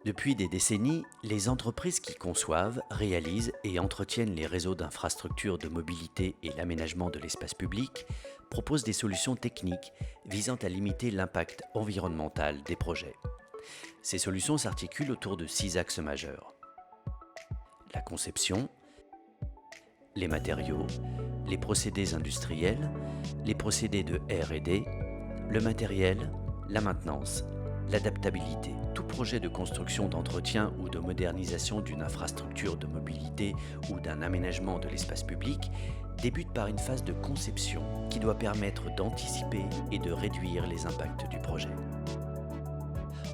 Depuis des décennies, les entreprises qui conçoivent, réalisent et entretiennent les réseaux d'infrastructures de mobilité et l'aménagement de l'espace public proposent des solutions techniques visant à limiter l'impact environnemental des projets. Ces solutions s'articulent autour de 6 axes majeurs. La conception, les matériaux, les procédés industriels, les procédés de R&D, le matériel, la maintenance, l'adaptabilité. Tout projet de construction, d'entretien ou de modernisation d'une infrastructure de mobilité ou d'un aménagement de l'espace public débute par une phase de conception qui doit permettre d'anticiper et de réduire les impacts du projet.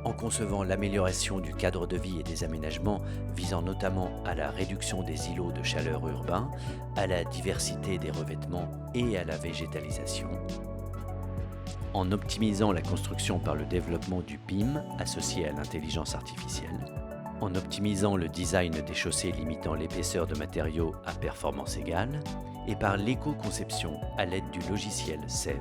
En concevant l'amélioration du cadre de vie et des aménagements visant notamment à la réduction des îlots de chaleur urbains, à la diversité des revêtements et à la végétalisation. En optimisant la construction par le développement du BIM associé à l'intelligence artificielle, en optimisant le design des chaussées limitant l'épaisseur de matériaux à performance égale, et par l'éco-conception à l'aide du logiciel SEV.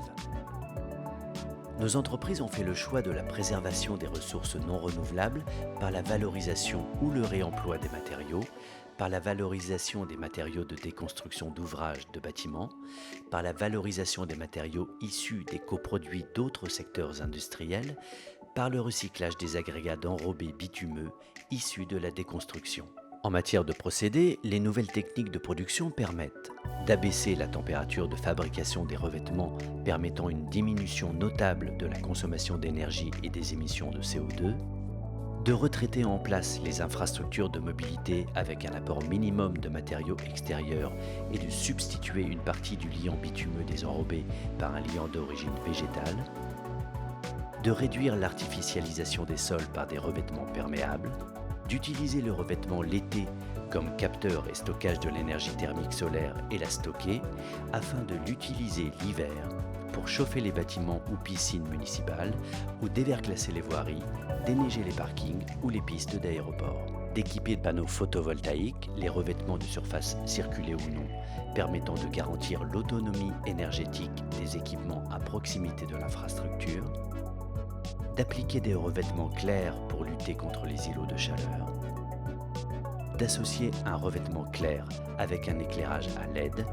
Nos entreprises ont fait le choix de la préservation des ressources non renouvelables par la valorisation ou le réemploi des matériaux, par la valorisation des matériaux de déconstruction d'ouvrages de bâtiments, par la valorisation des matériaux issus des coproduits d'autres secteurs industriels, par le recyclage des agrégats d'enrobés bitumeux issus de la déconstruction. En matière de procédés, les nouvelles techniques de production permettent d'abaisser la température de fabrication des revêtements, permettant une diminution notable de la consommation d'énergie et des émissions de CO2, de retraiter en place les infrastructures de mobilité avec un apport minimum de matériaux extérieurs et de substituer une partie du liant bitumeux des enrobés par un liant d'origine végétale, de réduire l'artificialisation des sols par des revêtements perméables, d'utiliser le revêtement l'été comme capteur et stockage de l'énergie thermique solaire et la stocker afin de l'utiliser l'hiver pour chauffer les bâtiments ou piscines municipales ou déverglacer les voiries, déneiger les parkings ou les pistes d'aéroports. D'équiper de panneaux photovoltaïques les revêtements de surface circulés ou non, permettant de garantir l'autonomie énergétique des équipements à proximité de l'infrastructure, d'appliquer des revêtements clairs pour lutter contre les îlots de chaleur, d'associer un revêtement clair avec un éclairage à LED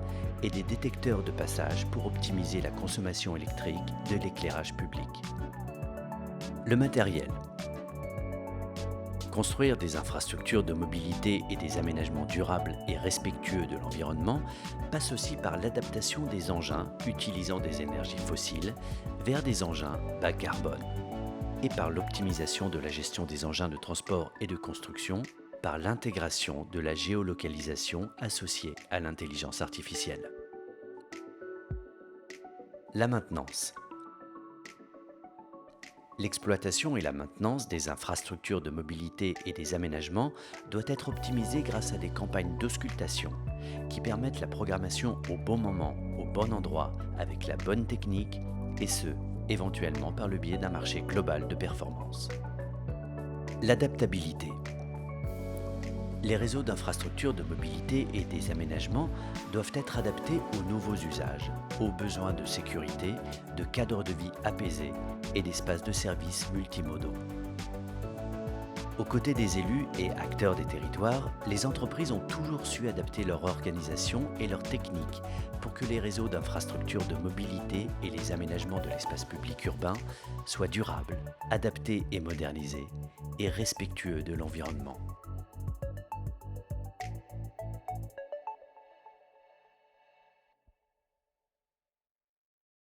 et des détecteurs de passage pour optimiser la consommation électrique de l'éclairage public. Le matériel. Construire des infrastructures de mobilité et des aménagements durables et respectueux de l'environnement passe aussi par l'adaptation des engins utilisant des énergies fossiles vers des engins bas carbone, et par l'optimisation de la gestion des engins de transport et de construction par l'intégration de la géolocalisation associée à l'intelligence artificielle. La maintenance. L'exploitation et la maintenance des infrastructures de mobilité et des aménagements doit être optimisée grâce à des campagnes d'auscultation qui permettent la programmation au bon moment, au bon endroit, avec la bonne technique, et ce, éventuellement par le biais d'un marché global de performance. L'adaptabilité. Les réseaux d'infrastructures de mobilité et des aménagements doivent être adaptés aux nouveaux usages, aux besoins de sécurité, de cadres de vie apaisés et d'espaces de services multimodaux. Aux côtés des élus et acteurs des territoires, les entreprises ont toujours su adapter leur organisation et leurs techniques pour que les réseaux d'infrastructures de mobilité et les aménagements de l'espace public urbain soient durables, adaptés et modernisés, et respectueux de l'environnement.